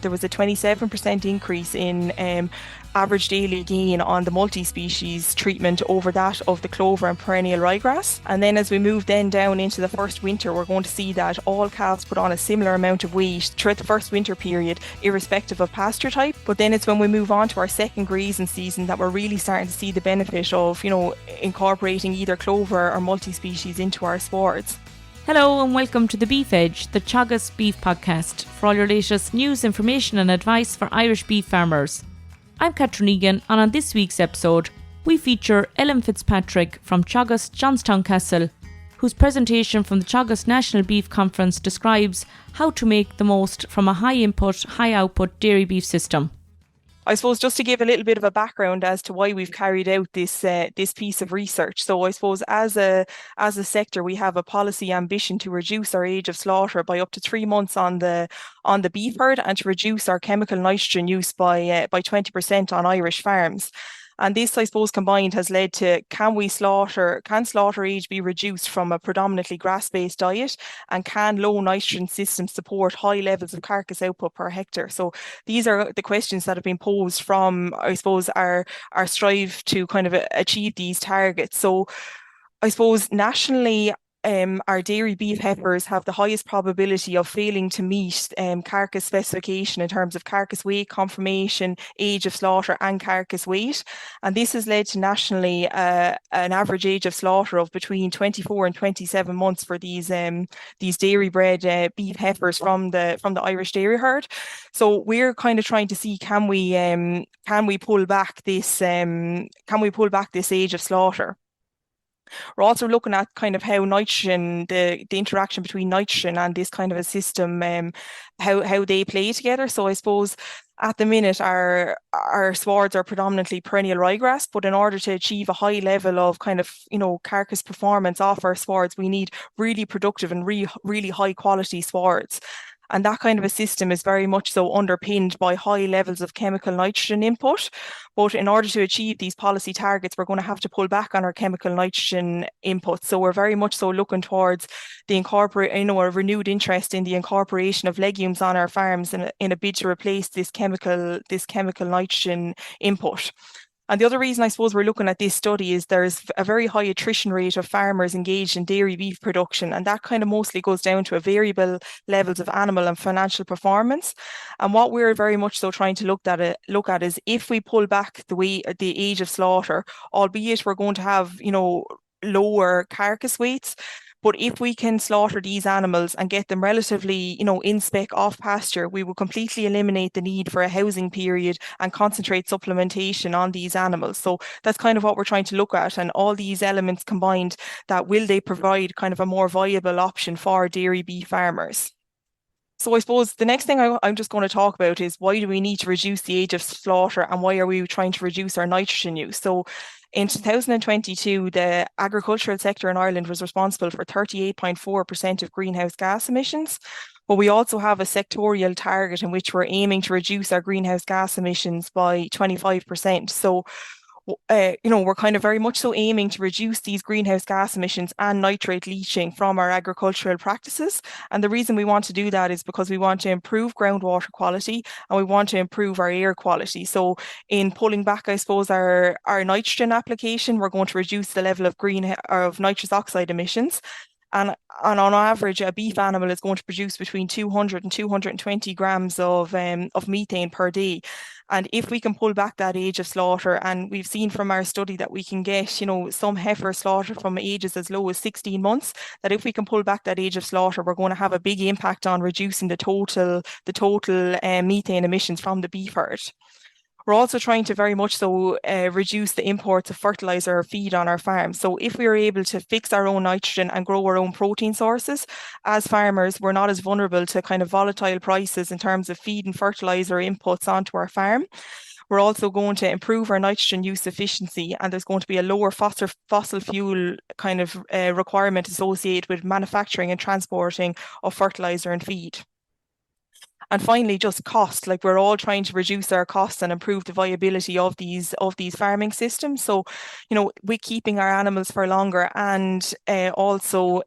there was a 27% increase in average daily gain on the multi-species treatment over that of the clover and perennial ryegrass. And then as we move then down into the first winter, we're going to see that all calves put on a similar amount of weight throughout the first winter period, irrespective of pasture type. But then it's when we move on to our second grazing season that we're really starting to see the benefit of, incorporating either clover or multi-species into our swards. Hello and welcome to The Beef Edge, the Teagasc Beef Podcast, for all your latest news, information and advice for Irish beef farmers. I'm Catherine Egan, and on this week's episode, we feature Ellen Fitzpatrick from Teagasc Johnstown Castle, whose presentation from the Teagasc National Beef Conference describes how to make the most from a high-input, high-output dairy beef system. I suppose just to give a little bit of a background as to why we've carried out this piece of research. So I suppose as a sector, we have a policy ambition to reduce our age of slaughter by up to 3 months on the beef herd, and to reduce our chemical nitrogen use by 20% on Irish farms. And this, I suppose, combined has led to can slaughter age be reduced from a predominantly grass-based diet, and can low nitrogen systems support high levels of carcass output per hectare? So these are the questions that have been posed from, I suppose, our strive to kind of achieve these targets. So I suppose nationally, our dairy beef heifers have the highest probability of failing to meet carcass specification in terms of carcass weight, conformation, age of slaughter and carcass weight. And this has led to nationally an average age of slaughter of between 24 and 27 months for these dairy bred beef heifers from the Irish dairy herd. So we're kind of trying to see can we pull back this age of slaughter. We're also looking at kind of how nitrogen, the interaction between nitrogen and this kind of a system, how they play together. So I suppose at the minute our swards are predominantly perennial ryegrass, but in order to achieve a high level of kind of carcass performance off our swards, we need really productive and really high quality swards. And that kind of a system is very much so underpinned by high levels of chemical nitrogen input. But in order to achieve these policy targets, we're going to have to pull back on our chemical nitrogen input. So we're very much so looking towards a renewed interest in the incorporation of legumes on our farms in a bid to replace this chemical nitrogen input. And the other reason I suppose we're looking at this study is there's a very high attrition rate of farmers engaged in dairy beef production, and that kind of mostly goes down to a variable levels of animal and financial performance. And what we're very much so trying to look at is if we pull back the age of slaughter, albeit we're going to have lower carcass weights. But if we can slaughter these animals and get them relatively, in spec off pasture, we will completely eliminate the need for a housing period and concentrate supplementation on these animals. So that's kind of what we're trying to look at, and all these elements combined, that will they provide kind of a more viable option for dairy beef farmers. So I suppose the next thing I'm just going to talk about is why do we need to reduce the age of slaughter, and why are we trying to reduce our nitrogen use? So in 2022, the agricultural sector in Ireland was responsible for 38.4% of greenhouse gas emissions. But we also have a sectorial target in which we're aiming to reduce our greenhouse gas emissions by 25%. So we're kind of very much so aiming to reduce these greenhouse gas emissions and nitrate leaching from our agricultural practices. And the reason we want to do that is because we want to improve groundwater quality and we want to improve our air quality. So in pulling back, I suppose, our nitrogen application, we're going to reduce the level of nitrous oxide emissions. And on average, a beef animal is going to produce between 200 and 220 grams of methane per day. And if we can pull back that age of slaughter, and we've seen from our study that we can get, some heifer slaughter from ages as low as 16 months, that if we can pull back that age of slaughter, we're going to have a big impact on reducing the total methane emissions from the beef herd. We're also trying to very much so reduce the imports of fertilizer or feed on our farm. So if we are able to fix our own nitrogen and grow our own protein sources, as farmers, we're not as vulnerable to kind of volatile prices in terms of feed and fertilizer inputs onto our farm. We're also going to improve our nitrogen use efficiency, and there's going to be a lower fossil fuel kind of requirement associated with manufacturing and transporting of fertilizer and feed. And finally, just cost. Like we're all trying to reduce our costs and improve the viability of these farming systems. So, with keeping our animals for longer and also,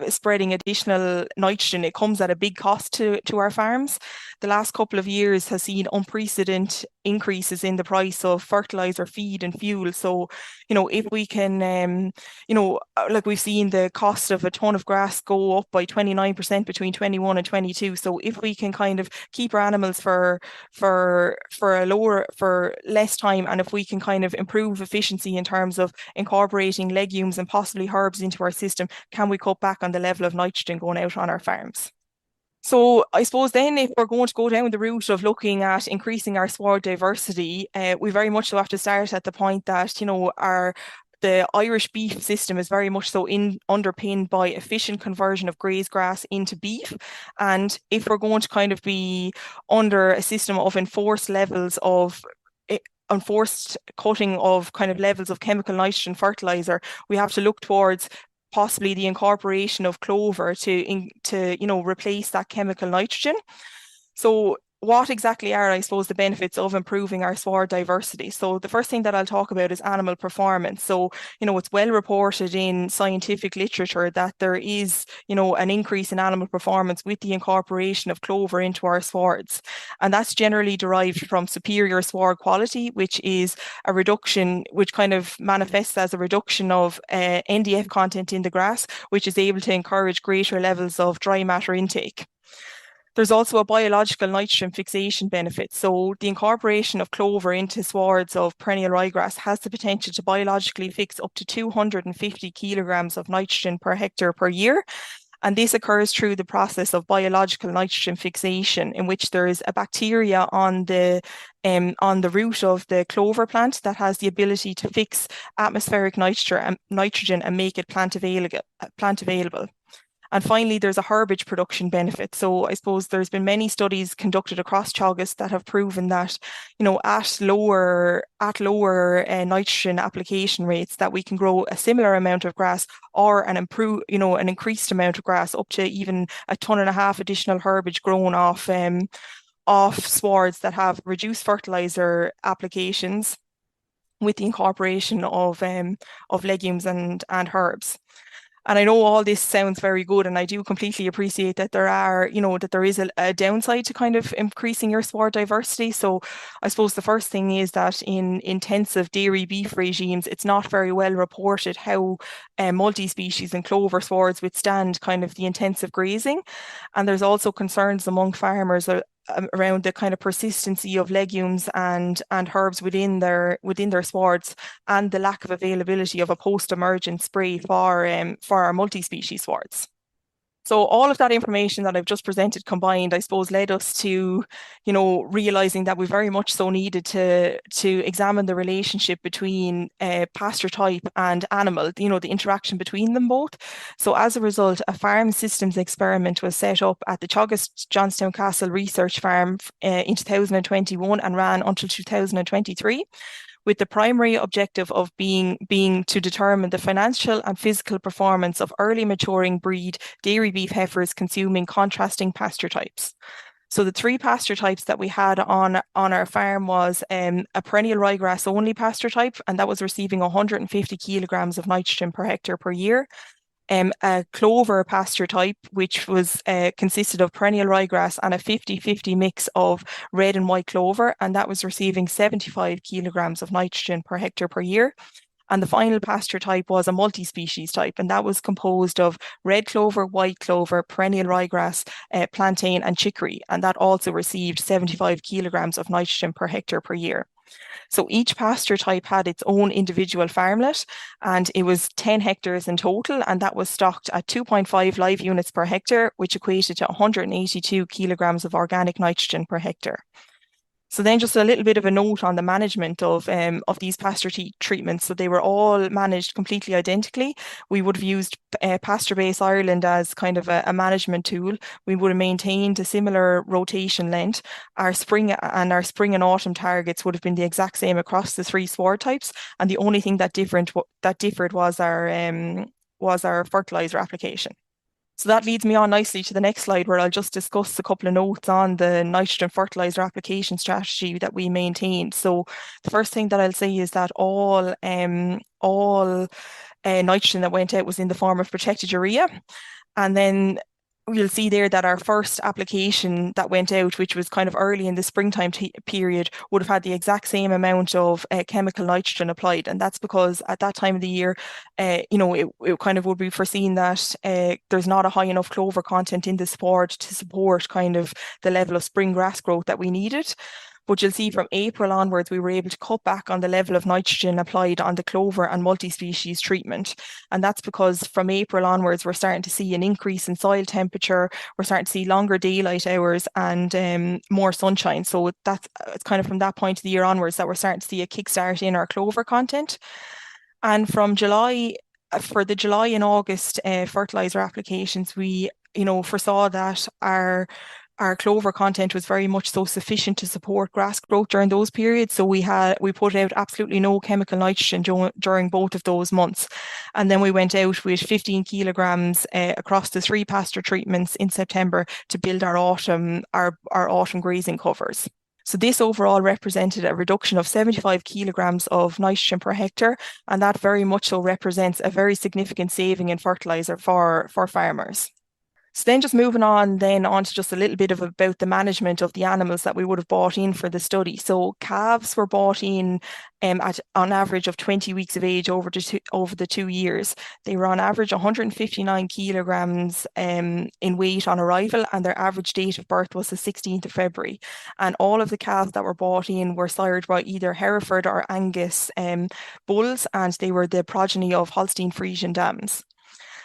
spreading additional nitrogen, it comes at a big cost to our farms. The last couple of years has seen unprecedented increases in the price of fertilizer, feed, and fuel. So, if we can, like we've seen the cost of a ton of grass go up by 29% between 21 and 22. So if we can kind of keep our animals for less time, and if we can kind of improve efficiency in terms of incorporating legumes and possibly herbs into our system, can we cut back on the level of nitrogen going out on our farms? So I suppose then if we're going to go down the route of looking at increasing our sward diversity, we very much so have to start at the point that, the Irish beef system is very much so underpinned by efficient conversion of grazed grass into beef. And if we're going to kind of be under a system of enforced cutting of kind of levels of chemical nitrogen fertilizer, we have to look towards possibly the incorporation of clover to replace that chemical nitrogen. So what exactly are, I suppose, the benefits of improving our sward diversity? So the first thing that I'll talk about is animal performance. So, it's well reported in scientific literature that there is, an increase in animal performance with the incorporation of clover into our swards. And that's generally derived from superior sward quality, which is a reduction, which kind of manifests as a reduction of NDF content in the grass, which is able to encourage greater levels of dry matter intake. There's also a biological nitrogen fixation benefit. So the incorporation of clover into swards of perennial ryegrass has the potential to biologically fix up to 250 kilograms of nitrogen per hectare per year. And this occurs through the process of biological nitrogen fixation, in which there is a bacteria on the root of the clover plant that has the ability to fix atmospheric nitrogen and make it plant available. And finally, there's a herbage production benefit. So I suppose there's been many studies conducted across Teagasc that have proven that, at lower nitrogen application rates, that we can grow a similar amount of grass or an increased amount of grass, up to even 1.5 tons additional herbage grown off swards that have reduced fertilizer applications with the incorporation of legumes and herbs. And I know all this sounds very good, and I do completely appreciate that there is a downside to kind of increasing your sward diversity. So I suppose the first thing is that in intensive dairy beef regimes, it's not very well reported how multi-species and clover swards withstand kind of the intensive grazing. And there's also concerns among farmers around the kind of persistency of legumes and herbs within their swards, and the lack of availability of a post-emergent spray for our multi-species swards. So all of that information that I've just presented combined, I suppose, led us to, realizing that we very much so needed to examine the relationship between pasture type and animal, the interaction between them both. So as a result, a farm systems experiment was set up at the Teagasc Johnstown Castle Research Farm in 2021 and ran until 2023. With the primary objective of being to determine the financial and physical performance of early maturing breed dairy beef heifers consuming contrasting pasture types. So the 3 pasture types that we had on our farm was a perennial ryegrass only pasture type, and that was receiving 150 kilograms of nitrogen per hectare per year. A clover pasture type, which was consisted of perennial ryegrass and a 50-50 mix of red and white clover, and that was receiving 75 kilograms of nitrogen per hectare per year. And the final pasture type was a multi-species type, and that was composed of red clover, white clover, perennial ryegrass, plantain, and chicory, and that also received 75 kilograms of nitrogen per hectare per year. So each pasture type had its own individual farmlet, and it was 10 hectares in total, and that was stocked at 2.5 live units per hectare, which equated to 182 kilograms of organic nitrogen per hectare. So then just a little bit of a note on the management of these pasture treatments. So they were all managed completely identically. We would have used Pasture Base Ireland as kind of a management tool. We would have maintained a similar rotation length. Our spring and autumn targets would have been the exact same across the 3 sward types. And the only thing that differed was our fertilizer application. So that leads me on nicely to the next slide where I'll just discuss a couple of notes on the nitrogen fertilizer application strategy that we maintained. So the first thing that I'll say is that all nitrogen that went out was in the form of protected urea. And then you'll see there that our first application that went out, which was kind of early in the springtime period, would have had the exact same amount of chemical nitrogen applied. And that's because at that time of the year, it kind of would be foreseen that there's not a high enough clover content in the sward to support kind of the level of spring grass growth that we needed. But you'll see from April onwards, we were able to cut back on the level of nitrogen applied on the clover and multi-species treatment. And that's because from April onwards, we're starting to see an increase in soil temperature. We're starting to see longer daylight hours and more sunshine. So it's kind of from that point of the year onwards that we're starting to see a kickstart in our clover content. And from July, for the July and August fertilizer applications, we foresaw that our clover content was very much so sufficient to support grass growth during those periods. So we put out absolutely no chemical nitrogen during both of those months. And then we went out with 15 kilograms across the 3 pasture treatments in September to build our autumn grazing covers. So this overall represented a reduction of 75 kilograms of nitrogen per hectare, and that very much so represents a very significant saving in fertilizer for farmers. So then just moving on to just a little bit about the management of the animals that we would have bought in for the study. So calves were bought in at on average of 20 weeks of age over the 2 years. They were on average 159 kilograms in weight on arrival, and their average date of birth was the 16th of February. And all of the calves that were bought in were sired by either Hereford or Angus bulls, and they were the progeny of Holstein Friesian dams.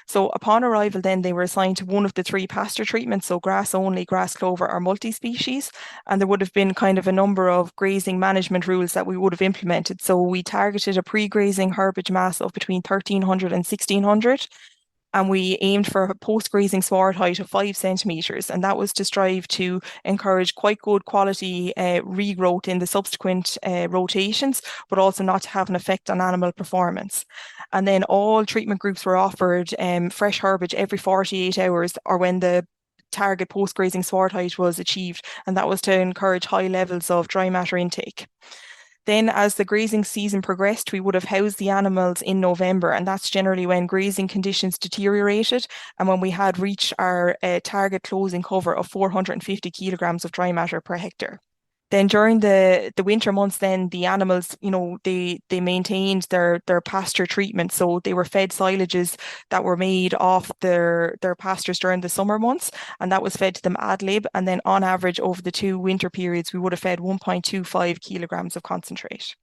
So upon arrival, then they were assigned to one of the 3 pasture treatments, so grass only, grass clover, or multi-species. And there would have been kind of a number of grazing management rules that we would have implemented. So we targeted a pre-grazing herbage mass of between 1,300 and 1,600. And we aimed for a post-grazing sward height of 5 centimetres, and that was to strive to encourage quite good quality regrowth in the subsequent rotations, but also not to have an effect on animal performance. And then all treatment groups were offered fresh herbage every 48 hours or when the target post-grazing sward height was achieved, and that was to encourage high levels of dry matter intake. Then as the grazing season progressed, we would have housed the animals in November, and that's generally when grazing conditions deteriorated and when we had reached our target closing cover of 450 kilograms of dry matter per hectare. Then during the winter months, then the animals, they maintained their pasture treatment. So they were fed silages that were made off their pastures during the summer months, and that was fed to them ad lib. And then on average over the 2 winter periods, we would have fed 1.25 kilograms of concentrate.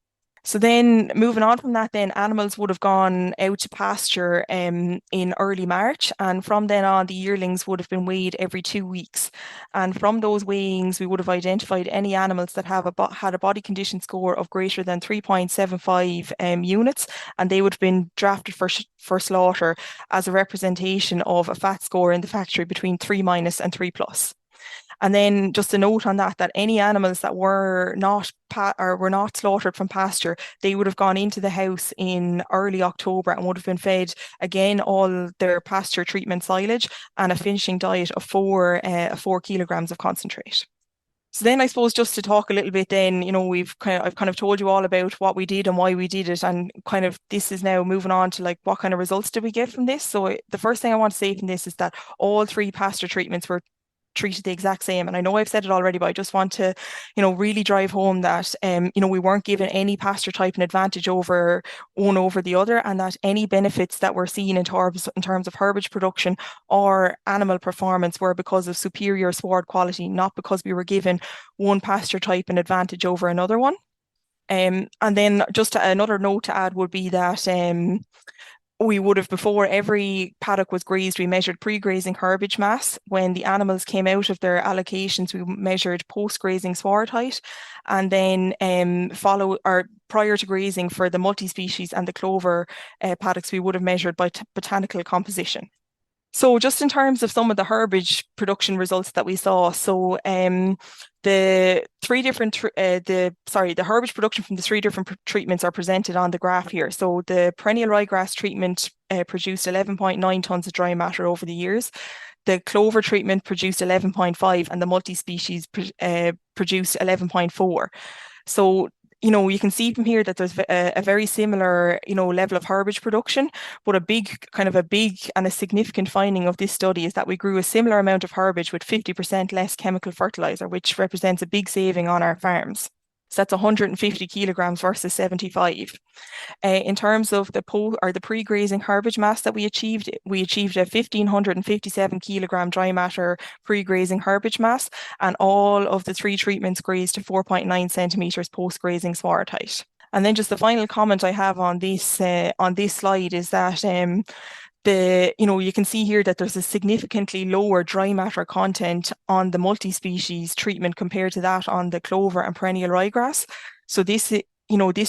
So then moving on from that, then animals would have gone out to pasture in early March. And from then on, the yearlings would have been weighed every 2 weeks. And from those weighings, we would have identified any animals that had a body condition score of greater than 3.75 units. And they would have been drafted for slaughter as a representation of a fat score in the factory between 3- and 3+. And then just a note on that any animals that were not slaughtered from pasture, they would have gone into the house in early October and would have been fed again all their pasture treatment silage and a finishing diet of 4 kilograms of concentrate. So then I suppose just to talk a little bit then, I've kind of told you all about what we did and why we did it, and kind of this is now moving on to like what kind of results did we get from this. So the first thing I want to say from this is that all 3 pasture treatments were treated the exact same. And I know I've said it already, but I just want to, really drive home that, we weren't given any pasture type an advantage over the other, and that any benefits that were seen in terms of herbage production or animal performance were because of superior sward quality, not because we were given one pasture type an advantage over another one. And then just another note to add would be that we would have, before every paddock was grazed, we measured pre-grazing herbage mass. When the animals came out of their allocations, we measured post-grazing sward height. And then prior to grazing for the multi-species and the clover paddocks, we would have measured by botanical composition. So just in terms of some of the herbage production results that we saw, so the three different the herbage production from the three different treatments are presented on the graph here. So the perennial ryegrass treatment produced 11.9 tons of dry matter over the years. The clover treatment produced 11.5, and the multi-species produced 11.4. So you can see from here that there's a very similar, level of herbage production, but a big and a significant finding of this study is that we grew a similar amount of herbage with 50% less chemical fertilizer, which represents a big saving on our farms. So that's 150 kilograms versus 75. In terms of the pre-grazing herbage mass that we achieved a 1,557 kilogram dry matter pre-grazing herbage mass, and all of the three treatments grazed to 4.9 centimeters post-grazing sward height. And then just the final comment I have on this slide is that you can see here that there's a significantly lower dry matter content on the multi-species treatment compared to that on the clover and perennial ryegrass. So this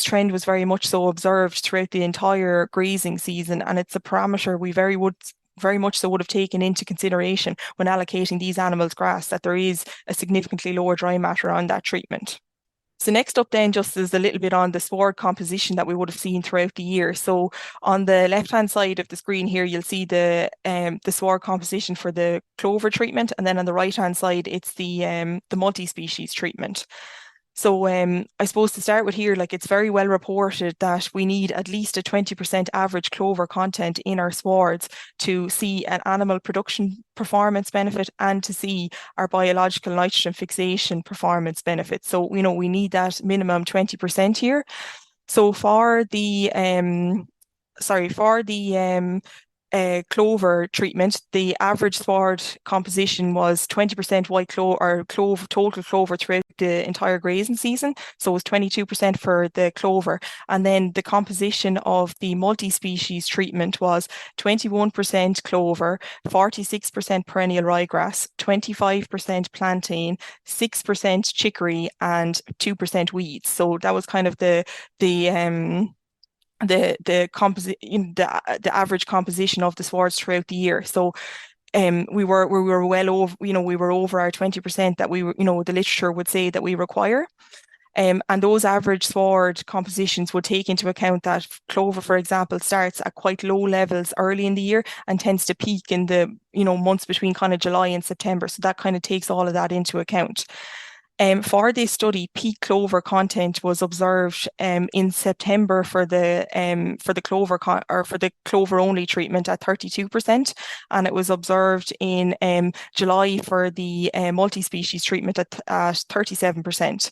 trend was very much so observed throughout the entire grazing season, and it's a parameter we very much so would have taken into consideration when allocating these animals grass, that there is a significantly lower dry matter on that treatment. So next up then just is a little bit on the sward composition that we would have seen throughout the year. So on the left-hand side of the screen here, you'll see the sward composition for the clover treatment, and then on the right-hand side, it's the multi-species treatment. So I suppose to start with here, it's very well reported that we need at least a 20% average clover content in our swards to see an animal production performance benefit and to see our biological nitrogen fixation performance benefit. So, we need that minimum 20% here. So for the clover treatment, the average sward composition was 20% white clover or total clover throughout the entire grazing season. So it was 22% for the clover. And then the composition of the multi-species treatment was 21% clover, 46% perennial ryegrass, 25% plantain, 6% chicory, and 2% weeds. So that was kind of the average composition of the swards throughout the year. So we were well over, we were over our 20% that we were, the literature would say that we require. And those average sward compositions would take into account that clover, for example, starts at quite low levels early in the year and tends to peak in the, months between kind of July and September. So that kind of takes all of that into account. For this study, peak clover content was observed in September for the clover for the clover only treatment at 32%, and it was observed in July for the multi-species treatment at 37%.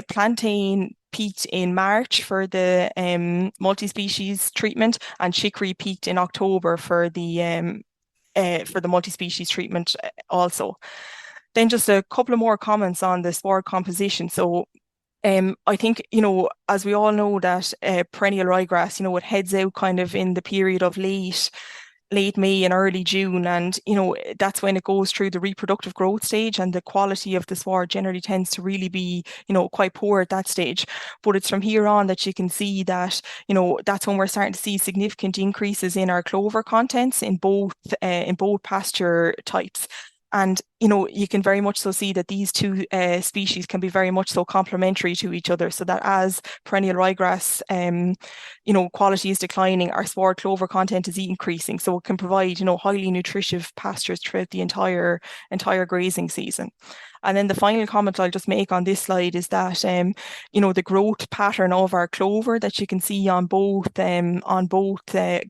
Plantain peaked in March for the multi-species treatment, and chicory peaked in October for the multi-species treatment also. Then just a couple of more comments on the sward composition. So I think, as we all know that perennial ryegrass, it heads out kind of in the period of late May and early June. And, that's when it goes through the reproductive growth stage, and the quality of the sward generally tends to really be, quite poor at that stage. But it's from here on that you can see that, that's when we're starting to see significant increases in our clover contents in both pasture types. And, you can very much so see that these two species can be very much so complementary to each other, so that as perennial ryegrass, quality is declining, our sward clover content is increasing. So it can provide, highly nutritious pastures throughout the entire grazing season. And then the final comment I'll just make on this slide is that, the growth pattern of our clover that you can see on both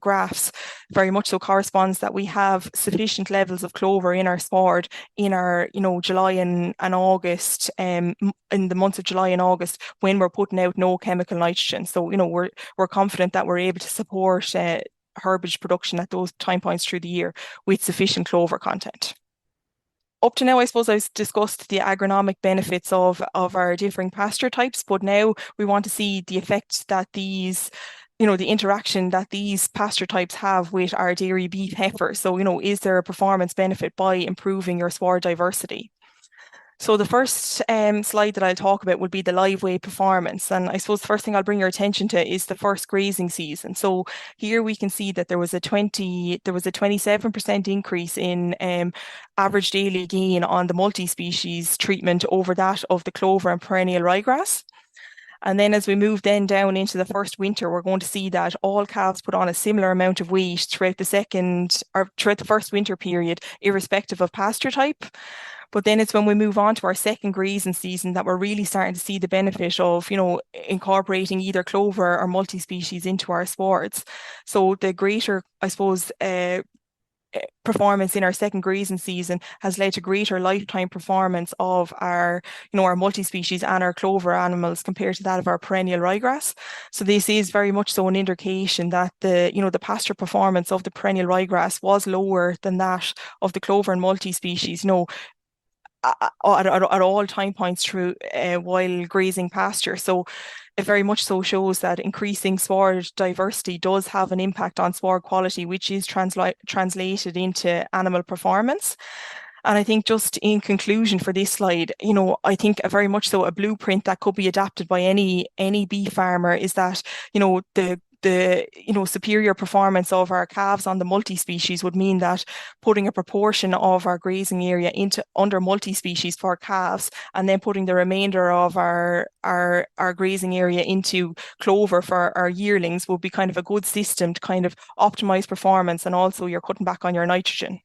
graphs very much so corresponds that we have sufficient levels of clover in our sward in our, July and August, in the months of July and August, when we're putting out no chemical nitrogen. So, we're confident that we're able to support herbage production at those time points through the year with sufficient clover content. Up to now, I suppose I've discussed the agronomic benefits of our differing pasture types, but now we want to see the effects that these, the interaction that these pasture types have with our dairy beef heifer. So, is there a performance benefit by improving your sward diversity? So the first slide that I'll talk about would be the live weight performance. And I suppose the first thing I'll bring your attention to is the first grazing season. So here we can see that there was a 27% increase in average daily gain on the multi-species treatment over that of the clover and perennial ryegrass. And then as we move then down into the first winter, we're going to see that all calves put on a similar amount of weight throughout the first winter period, irrespective of pasture type. But then it's when we move on to our second grazing season that we're really starting to see the benefit of, incorporating either clover or multi-species into our swards. So the greater, I suppose, performance in our second grazing season has led to greater lifetime performance of our multi-species and our clover animals compared to that of our perennial ryegrass. So this is very much so an indication that the pasture performance of the perennial ryegrass was lower than that of the clover and multi-species, at all time points through while grazing pasture. So it very much so shows that increasing sward diversity does have an impact on sward quality, which is translated into animal performance. And I think just in conclusion for this slide, I think very much so a blueprint that could be adapted by any beef farmer is that, the superior performance of our calves on the multi-species would mean that putting a proportion of our grazing area into under multi-species for calves and then putting the remainder of our grazing area into clover for our yearlings would be kind of a good system to kind of optimize performance, and also you're cutting back on your nitrogen.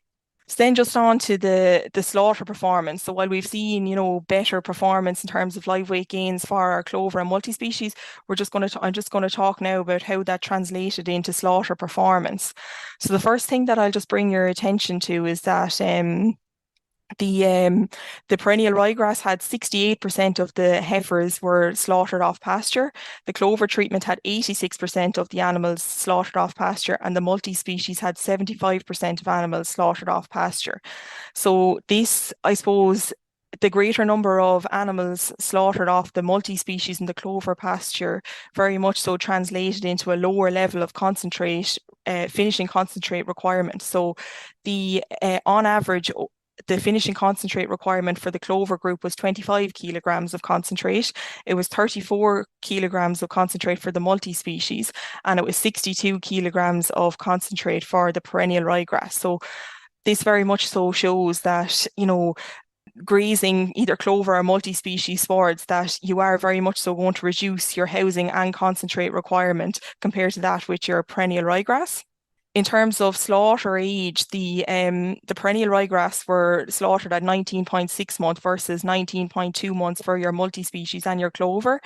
So then just on to the slaughter performance. So while we've seen, better performance in terms of live weight gains for our clover and multi-species, I'm just going to talk now about how that translated into slaughter performance. So the first thing that I'll just bring your attention to is that the perennial ryegrass had 68% of the heifers were slaughtered off pasture. The clover treatment had 86% of the animals slaughtered off pasture, and the multi-species had 75% of animals slaughtered off pasture. So this, I suppose, the greater number of animals slaughtered off the multi-species in the clover pasture very much so translated into a lower level of concentrate, finishing concentrate requirement. So on average, the finishing concentrate requirement for the clover group was 25 kilograms of concentrate. It was 34 kilograms of concentrate for the multi-species, and it was 62 kilograms of concentrate for the perennial ryegrass. So this very much so shows that, grazing either clover or multi-species swards, that you are very much so going to reduce your housing and concentrate requirement compared to that with your perennial ryegrass. In terms of slaughter age, the perennial ryegrass were slaughtered at 19.6 months versus 19.2 months for your multi-species and your clover.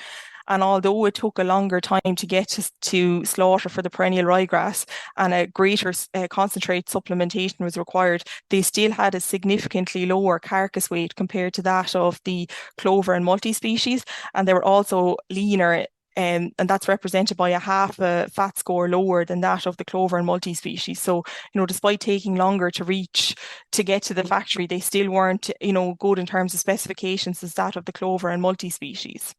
And although it took a longer time to get to slaughter for the perennial ryegrass and a greater concentrate supplementation was required, they still had a significantly lower carcass weight compared to that of the clover and multi-species. And they were also leaner, and that's represented by a half a fat score lower than that of the clover and multi-species. So, despite taking longer to get to the factory, they still weren't, good in terms of specifications as that of the clover and multi-species.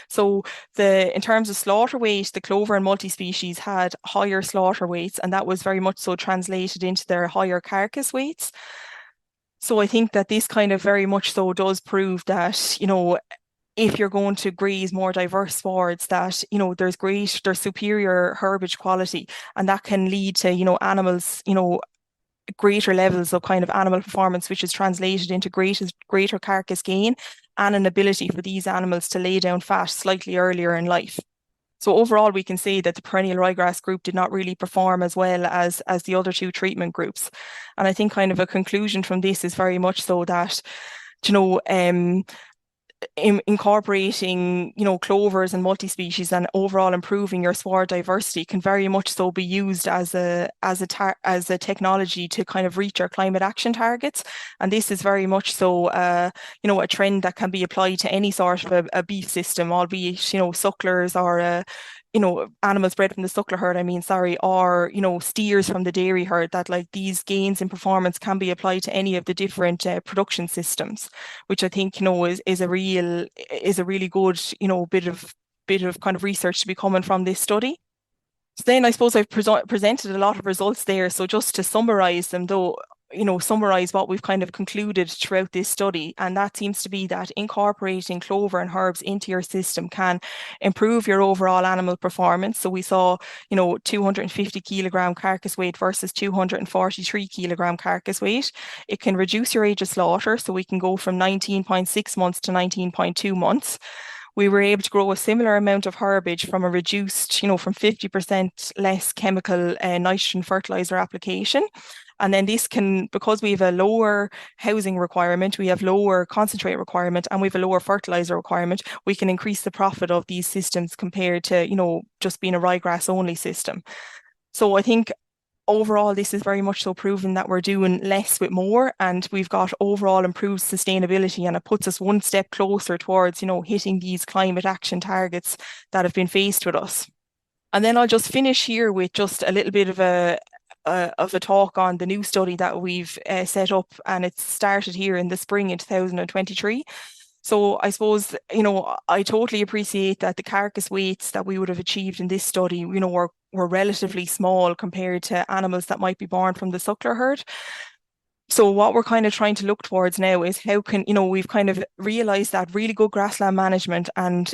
So in terms of slaughter weight, the clover and multi-species had higher slaughter weights, and that was very much so translated into their higher carcass weights. So I think that this kind of very much so does prove that, if you're going to graze more diverse swards, that there's superior herbage quality, and that can lead to animals greater levels of kind of animal performance, which is translated into greater carcass gain and an ability for these animals to lay down fat slightly earlier in life. So overall, we can say that the perennial ryegrass group did not really perform as well as the other two treatment groups. And I think kind of a conclusion from this is very much so that, incorporating, clovers and multi-species and overall improving your sward diversity can very much so be used as a technology to kind of reach our climate action targets. And this is very much so, a trend that can be applied to any sort of a beef system, albeit, sucklers or animals bred from the suckler herd, or, steers from the dairy herd, that like these gains in performance can be applied to any of the different production systems, which I think, is a really good, bit of kind of research to be coming from this study. So then I suppose I've presented a lot of results there. So just to summarize them though, summarize what we've kind of concluded throughout this study. And that seems to be that incorporating clover and herbs into your system can improve your overall animal performance. So we saw, 250 kilogram carcass weight versus 243 kilogram carcass weight. It can reduce your age of slaughter. So we can go from 19.6 months to 19.2 months. We were able to grow a similar amount of herbage from a reduced, from 50% less chemical nitrogen fertilizer application. And then this can, because we have a lower housing requirement, we have lower concentrate requirement, and we have a lower fertilizer requirement, we can increase the profit of these systems compared to, just being a ryegrass only system. So I think overall, this is very much so proven that we're doing less with more, and we've got overall improved sustainability, and it puts us one step closer towards, hitting these climate action targets that have been faced with us. And then I'll just finish here with just a little bit of a talk on the new study that we've set up, and it started here in the spring in 2023. So I suppose, I totally appreciate that the carcass weights that we would have achieved in this study, were relatively small compared to animals that might be born from the suckler herd. So what we're kind of trying to look towards now is how can, we've kind of realized that really good grassland management and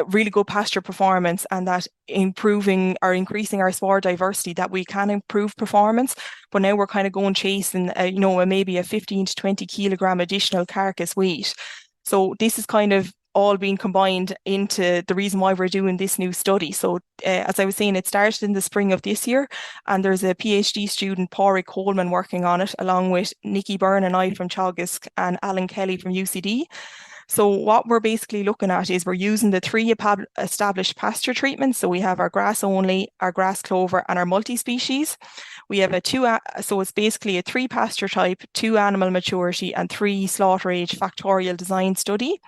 really good pasture performance, and that improving or increasing our spore diversity, that we can improve performance. But now we're kind of going chasing, maybe a 15 to 20 kilogram additional carcass weight. So this is kind of all being combined into the reason why we're doing this new study. So as I was saying, it started in the spring of this year, and there's a PhD student, Pádraig Coleman, working on it, along with Nikki Byrne and I from Teagasc and Alan Kelly from UCD. So what we're basically looking at is we're using the 3 established pasture treatments. So we have our grass only, our grass clover, and our multi-species. We have so it's basically a 3 pasture type, 2 animal maturity, and 3 slaughter age factorial design study.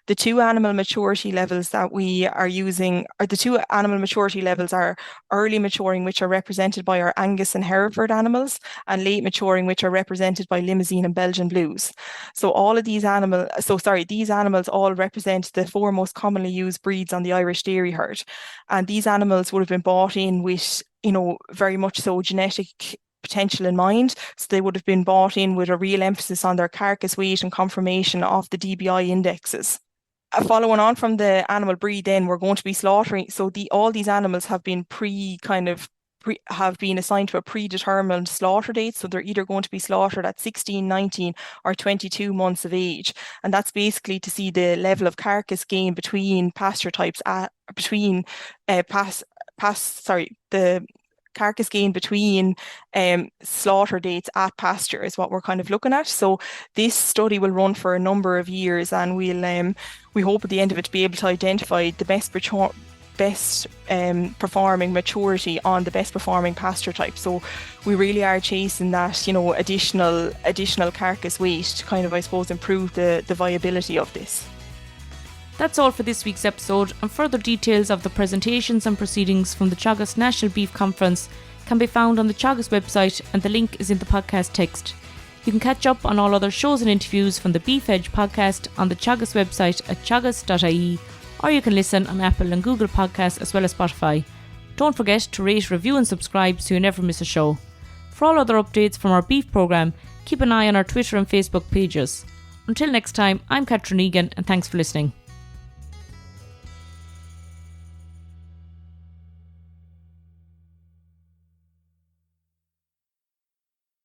The 2 animal maturity levels that we are using, or the 2 animal maturity levels, are early maturing, which are represented by our Angus and Hereford animals, and late maturing, which are represented by Limousin and Belgian Blues. So these animals all represent the 4 most commonly used breeds on the Irish dairy herd. And these animals would have been bought in with, very much so genetic potential in mind. So they would have been bought in with a real emphasis on their carcass weight and conformation of the DBI indexes. Following on from the animal breed, then we're going to be slaughtering. So all these animals have been have been assigned to a predetermined slaughter date. So they're either going to be slaughtered at 16, 19 or 22 months of age. And that's basically to see the level of carcass gain between pasture types the carcass gain between slaughter dates at pasture is what we're kind of looking at. So this study will run for a number of years, and we hope at the end of it to be able to identify the best performing maturity on the best performing pasture type. So we really are chasing that, additional carcass weight to kind of, I suppose, improve the viability of this. That's all for this week's episode, and further details of the presentations and proceedings from the Teagasc National Beef Conference can be found on the Teagasc website, and the link is in the podcast text. You can catch up on all other shows and interviews from the Beef Edge podcast on the Teagasc website at teagasc.ie, or you can listen on Apple and Google Podcasts as well as Spotify. Don't forget to rate, review and subscribe so you never miss a show. For all other updates from our beef programme, keep an eye on our Twitter and Facebook pages. Until next time, I'm Catherine Egan, and thanks for listening.